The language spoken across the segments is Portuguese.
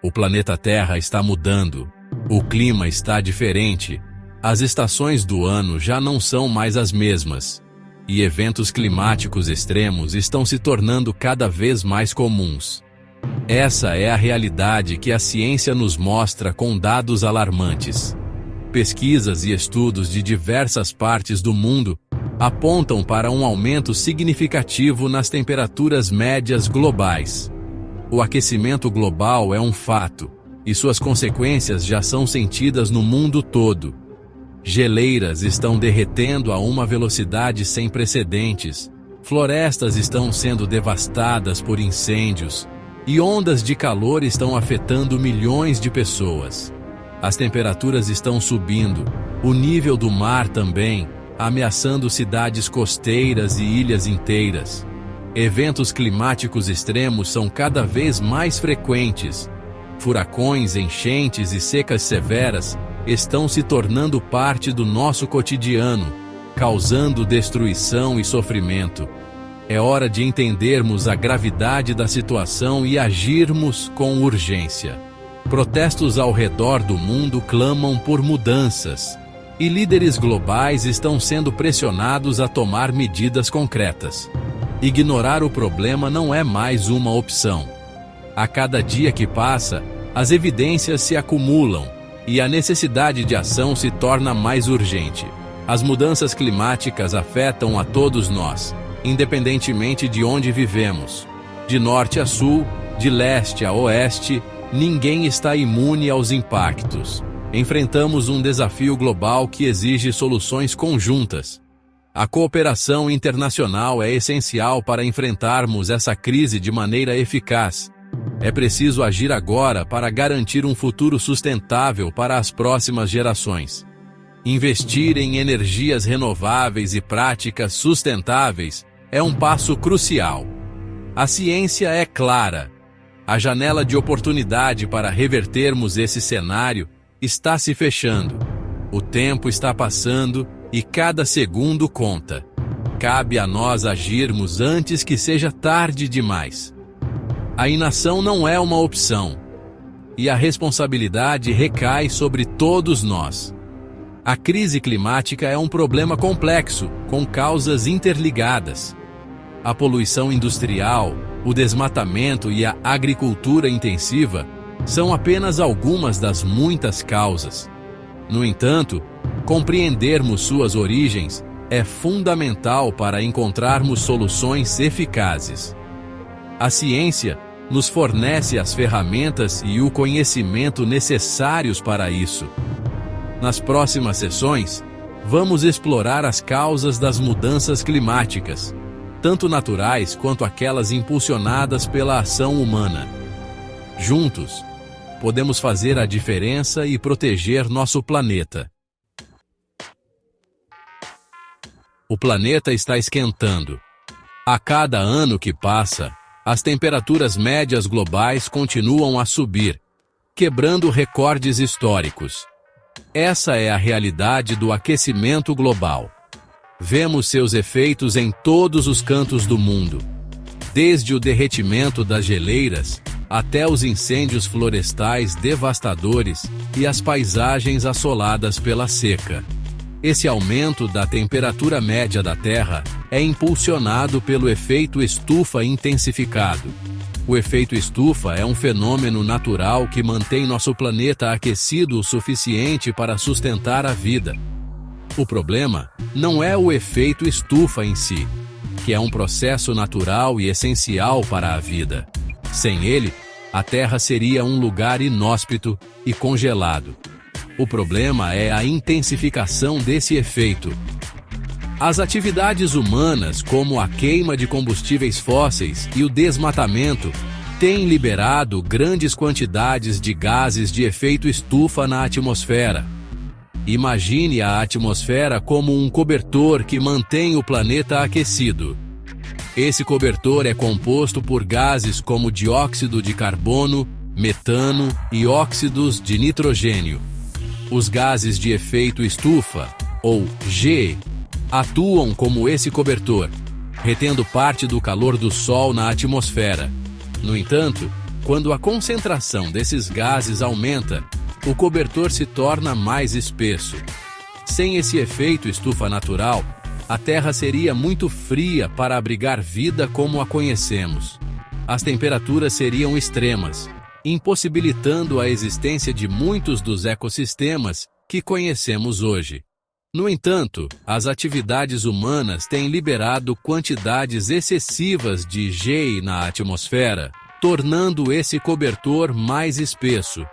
O planeta Terra está mudando. O clima está diferente. As estações do ano já não são mais as mesmas. E eventos climáticos extremos estão se tornando cada vez mais comuns. Essa é a realidade que a ciência nos mostra com dados alarmantes. Pesquisas e estudos de diversas partes do mundo apontam para um aumento significativo nas temperaturas médias globais. O aquecimento global é um fato, e suas consequências já são sentidas no mundo todo. Geleiras estão derretendo a uma velocidade sem precedentes, florestas estão sendo devastadas por incêndios, e ondas de calor estão afetando milhões de pessoas. As temperaturas estão subindo, o nível do mar também, ameaçando cidades costeiras e ilhas inteiras. Eventos climáticos extremos são cada vez mais frequentes. Furacões, enchentes e secas severas estão se tornando parte do nosso cotidiano, causando destruição e sofrimento. É hora de entendermos a gravidade da situação e agirmos com urgência. Protestos ao redor do mundo clamam por mudanças, e líderes globais estão sendo pressionados a tomar medidas concretas. Ignorar o problema não é mais uma opção. A cada dia que passa, as evidências se acumulam, e a necessidade de ação se torna mais urgente. As mudanças climáticas afetam a todos nós, independentemente de onde vivemos. De norte a sul, de leste a oeste, ninguém está imune aos impactos. Enfrentamos um desafio global que exige soluções conjuntas. A cooperação internacional é essencial para enfrentarmos essa crise de maneira eficaz. É preciso agir agora para garantir um futuro sustentável para as próximas gerações. Investir em energias renováveis e práticas sustentáveis é um passo crucial. A ciência é clara. A janela de oportunidade para revertermos esse cenário está se fechando. O tempo está passando e cada segundo conta. Cabe a nós agirmos antes que seja tarde demais. A inação não é uma opção, e a responsabilidade recai sobre todos nós. A crise climática é um problema complexo, com causas interligadas. A poluição industrial, o desmatamento e a agricultura intensiva são apenas algumas das muitas causas. No entanto, compreendermos suas origens é fundamental para encontrarmos soluções eficazes. A ciência nos fornece as ferramentas e o conhecimento necessários para isso. Nas próximas sessões, vamos explorar as causas das mudanças climáticas, tanto naturais quanto aquelas impulsionadas pela ação humana. Juntos, podemos fazer a diferença e proteger nosso planeta. O planeta está esquentando. A cada ano que passa, as temperaturas médias globais continuam a subir, quebrando recordes históricos. Essa é a realidade do aquecimento global. Vemos seus efeitos em todos os cantos do mundo, desde o derretimento das geleiras até os incêndios florestais devastadores e as paisagens assoladas pela seca. Esse aumento da temperatura média da Terra é impulsionado pelo efeito estufa intensificado. O efeito estufa é um fenômeno natural que mantém nosso planeta aquecido o suficiente para sustentar a vida. O problema não é o efeito estufa em si, que é um processo natural e essencial para a vida. Sem ele, a Terra seria um lugar inóspito e congelado. O problema é a intensificação desse efeito. As atividades humanas, como a queima de combustíveis fósseis e o desmatamento, têm liberado grandes quantidades de gases de efeito estufa na atmosfera. Imagine a atmosfera como um cobertor que mantém o planeta aquecido. Esse cobertor é composto por gases como dióxido de carbono, metano e óxidos de nitrogênio. Os gases de efeito estufa, ou G, atuam como esse cobertor, retendo parte do calor do Sol na atmosfera. No entanto, Quando a concentração desses gases aumenta, o cobertor se torna mais espesso. Sem esse efeito estufa natural, a Terra seria muito fria para abrigar vida como a conhecemos. As temperaturas seriam extremas, impossibilitando a existência de muitos dos ecossistemas que conhecemos hoje. No entanto, as atividades humanas têm liberado quantidades excessivas de GEI na atmosfera, tornando esse cobertor mais espesso.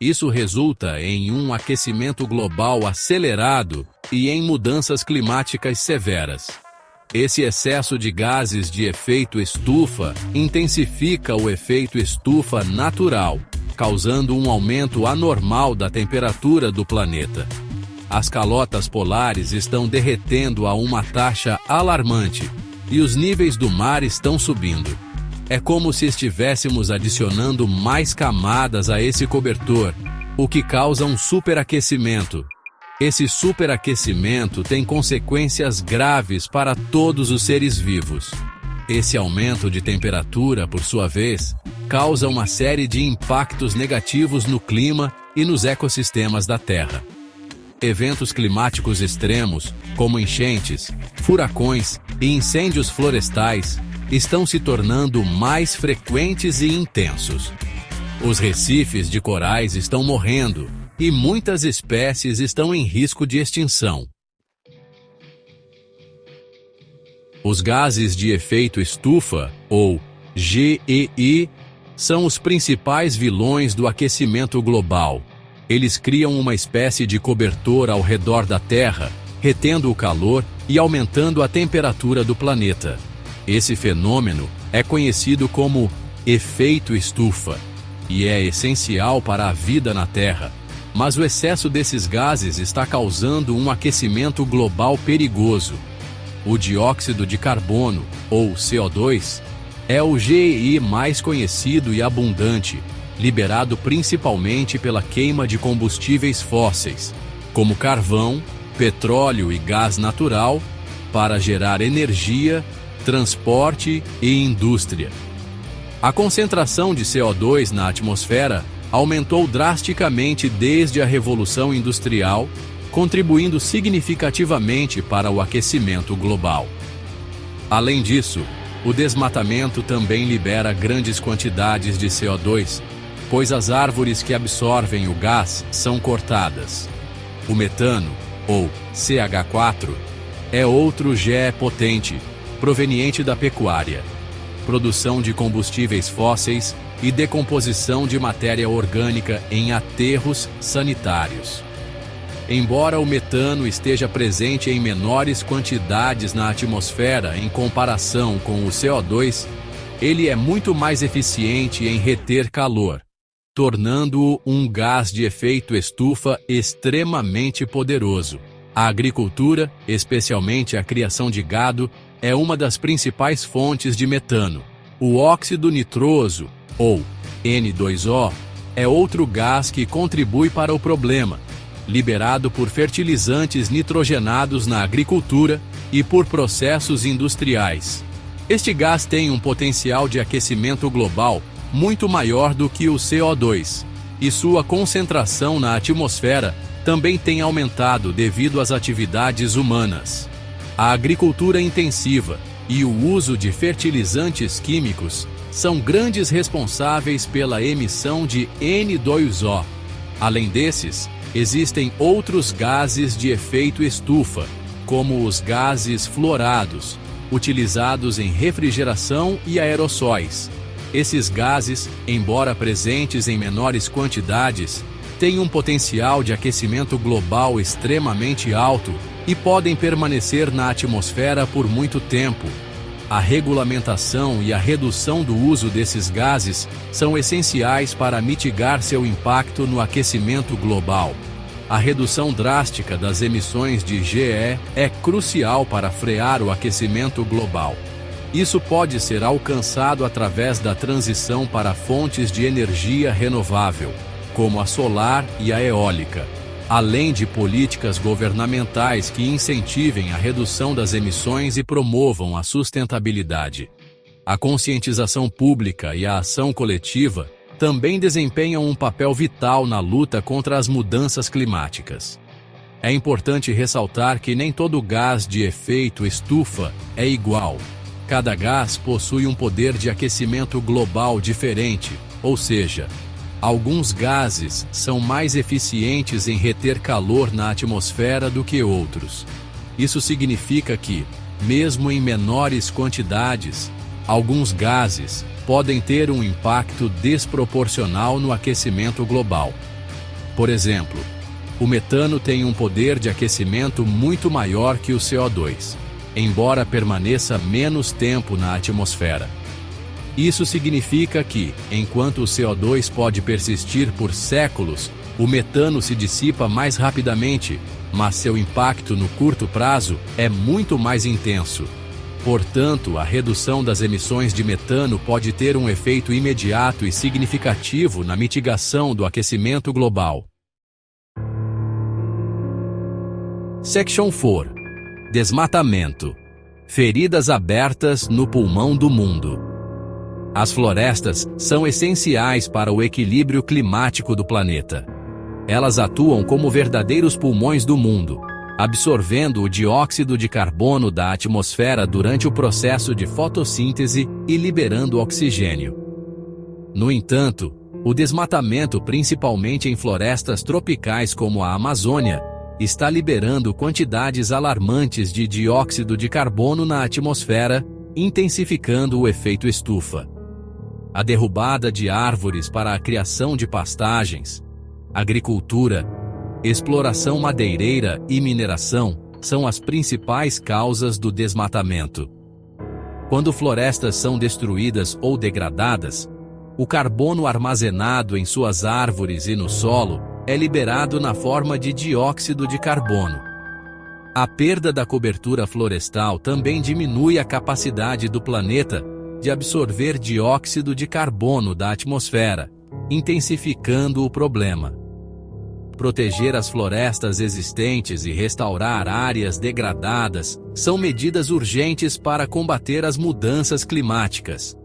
Isso resulta em um aquecimento global acelerado e em mudanças climáticas severas. Esse excesso de gases de efeito estufa intensifica o efeito estufa natural, causando um aumento anormal da temperatura do planeta. As calotas polares estão derretendo a uma taxa alarmante e os níveis do mar estão subindo. É como se estivéssemos adicionando mais camadas a esse cobertor, o que causa um superaquecimento. Esse superaquecimento tem consequências graves para todos os seres vivos. Esse aumento de temperatura, por sua vez, causa uma série de impactos negativos no clima e nos ecossistemas da Terra. Eventos climáticos extremos, como enchentes, furacões e incêndios florestais, estão se tornando mais frequentes e intensos. Os recifes de corais estão morrendo e muitas espécies estão em risco de extinção. Os gases de efeito estufa, ou GEI, são os principais vilões do aquecimento global. Eles criam uma espécie de cobertor ao redor da Terra, retendo o calor e aumentando a temperatura do planeta. Esse fenômeno é conhecido como efeito estufa e é essencial para a vida na Terra. Mas o excesso desses gases está causando um aquecimento global perigoso. O dióxido de carbono, ou CO2, é o GEI mais conhecido e abundante, liberado principalmente pela queima de combustíveis fósseis, como carvão, petróleo e gás natural, para gerar energia, transporte e indústria. A concentração de CO2 na atmosfera aumentou drasticamente desde a Revolução Industrial, contribuindo significativamente para o aquecimento global. Além disso, o desmatamento também libera grandes quantidades de CO2, pois as árvores que absorvem o gás são cortadas. O metano, ou CH4, é outro GE potente, proveniente da pecuária, produção de combustíveis fósseis e decomposição de matéria orgânica em aterros sanitários. Embora o metano esteja presente em menores quantidades na atmosfera em comparação com o CO2, ele é muito mais eficiente em reter calor, tornando-o um gás de efeito estufa extremamente poderoso. A agricultura, especialmente a criação de gado, é uma das principais fontes de metano. O óxido nitroso, ou N2O, é outro gás que contribui para o problema, liberado por fertilizantes nitrogenados na agricultura e por processos industriais. Este gás tem um potencial de aquecimento global muito maior do que o CO2, e sua concentração na atmosfera também tem aumentado devido às atividades humanas. A agricultura intensiva e o uso de fertilizantes químicos são grandes responsáveis pela emissão de N2O. Além desses, existem outros gases de efeito estufa, como os gases fluorados, utilizados em refrigeração e aerossóis. Esses gases, embora presentes em menores quantidades, têm um potencial de aquecimento global extremamente alto e podem permanecer na atmosfera por muito tempo. A regulamentação e a redução do uso desses gases são essenciais para mitigar seu impacto no aquecimento global. A redução drástica das emissões de GE é crucial para frear o aquecimento global. Isso pode ser alcançado através da transição para fontes de energia renovável, como a solar e a eólica, além de políticas governamentais que incentivem a redução das emissões e promovam a sustentabilidade. A conscientização pública e a ação coletiva também desempenham um papel vital na luta contra as mudanças climáticas. É importante ressaltar que nem todo gás de efeito estufa é igual. Cada gás possui um poder de aquecimento global diferente, ou seja, alguns gases são mais eficientes em reter calor na atmosfera do que outros. Isso significa que, mesmo em menores quantidades, alguns gases podem ter um impacto desproporcional no aquecimento global. Por exemplo, o metano tem um poder de aquecimento muito maior que o CO2, embora permaneça menos tempo na atmosfera. Isso significa que, enquanto o CO2 pode persistir por séculos, o metano se dissipa mais rapidamente, mas seu impacto no curto prazo é muito mais intenso. Portanto, a redução das emissões de metano pode ter um efeito imediato e significativo na mitigação do aquecimento global. Section 4. Desmatamento. Feridas abertas no pulmão do mundo. As florestas são essenciais para o equilíbrio climático do planeta. Elas atuam como verdadeiros pulmões do mundo, absorvendo o dióxido de carbono da atmosfera durante o processo de fotossíntese e liberando oxigênio. No entanto, o desmatamento, principalmente em florestas tropicais como a Amazônia, está liberando quantidades alarmantes de dióxido de carbono na atmosfera, intensificando o efeito estufa. A derrubada de árvores para a criação de pastagens, agricultura, exploração madeireira e mineração são as principais causas do desmatamento. Quando florestas são destruídas ou degradadas, o carbono armazenado em suas árvores e no solo é liberado na forma de dióxido de carbono. A perda da cobertura florestal também diminui a capacidade do planeta de absorver dióxido de carbono da atmosfera, intensificando o problema. Proteger as florestas existentes e restaurar áreas degradadas são medidas urgentes para combater as mudanças climáticas.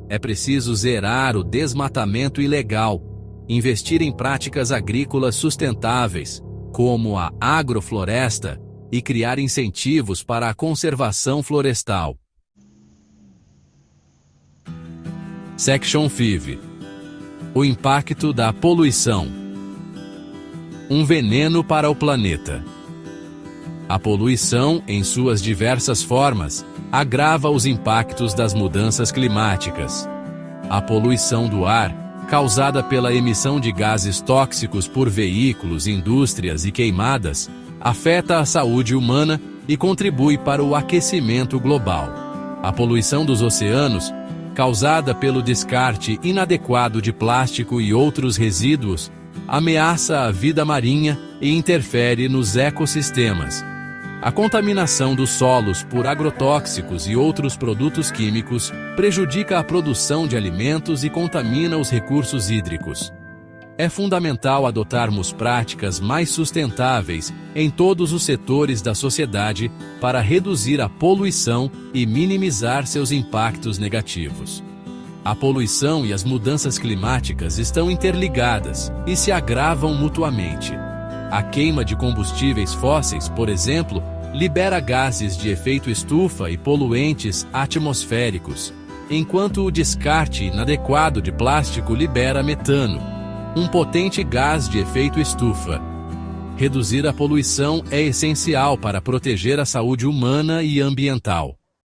É preciso zerar o desmatamento ilegal, investir em práticas agrícolas sustentáveis, como a agrofloresta, e criar incentivos para a conservação florestal. Section 5. O impacto da poluição. Um veneno para o planeta. A poluição, em suas diversas formas, agrava os impactos das mudanças climáticas. A poluição do ar, causada pela emissão de gases tóxicos por veículos, indústrias e queimadas, afeta a saúde humana e contribui para o aquecimento global. A poluição dos oceanos, causada pelo descarte inadequado de plástico e outros resíduos, ameaça a vida marinha e interfere nos ecossistemas. A contaminação dos solos por agrotóxicos e outros produtos químicos prejudica a produção de alimentos e contamina os recursos hídricos. É fundamental adotarmos práticas mais sustentáveis em todos os setores da sociedade para reduzir a poluição e minimizar seus impactos negativos. A poluição e as mudanças climáticas estão interligadas e se agravam mutuamente. A queima de combustíveis fósseis, por exemplo, libera gases de efeito estufa e poluentes atmosféricos, enquanto o descarte inadequado de plástico libera metano, um potente gás de efeito estufa. Reduzir a poluição é essencial para proteger a saúde humana e ambiental.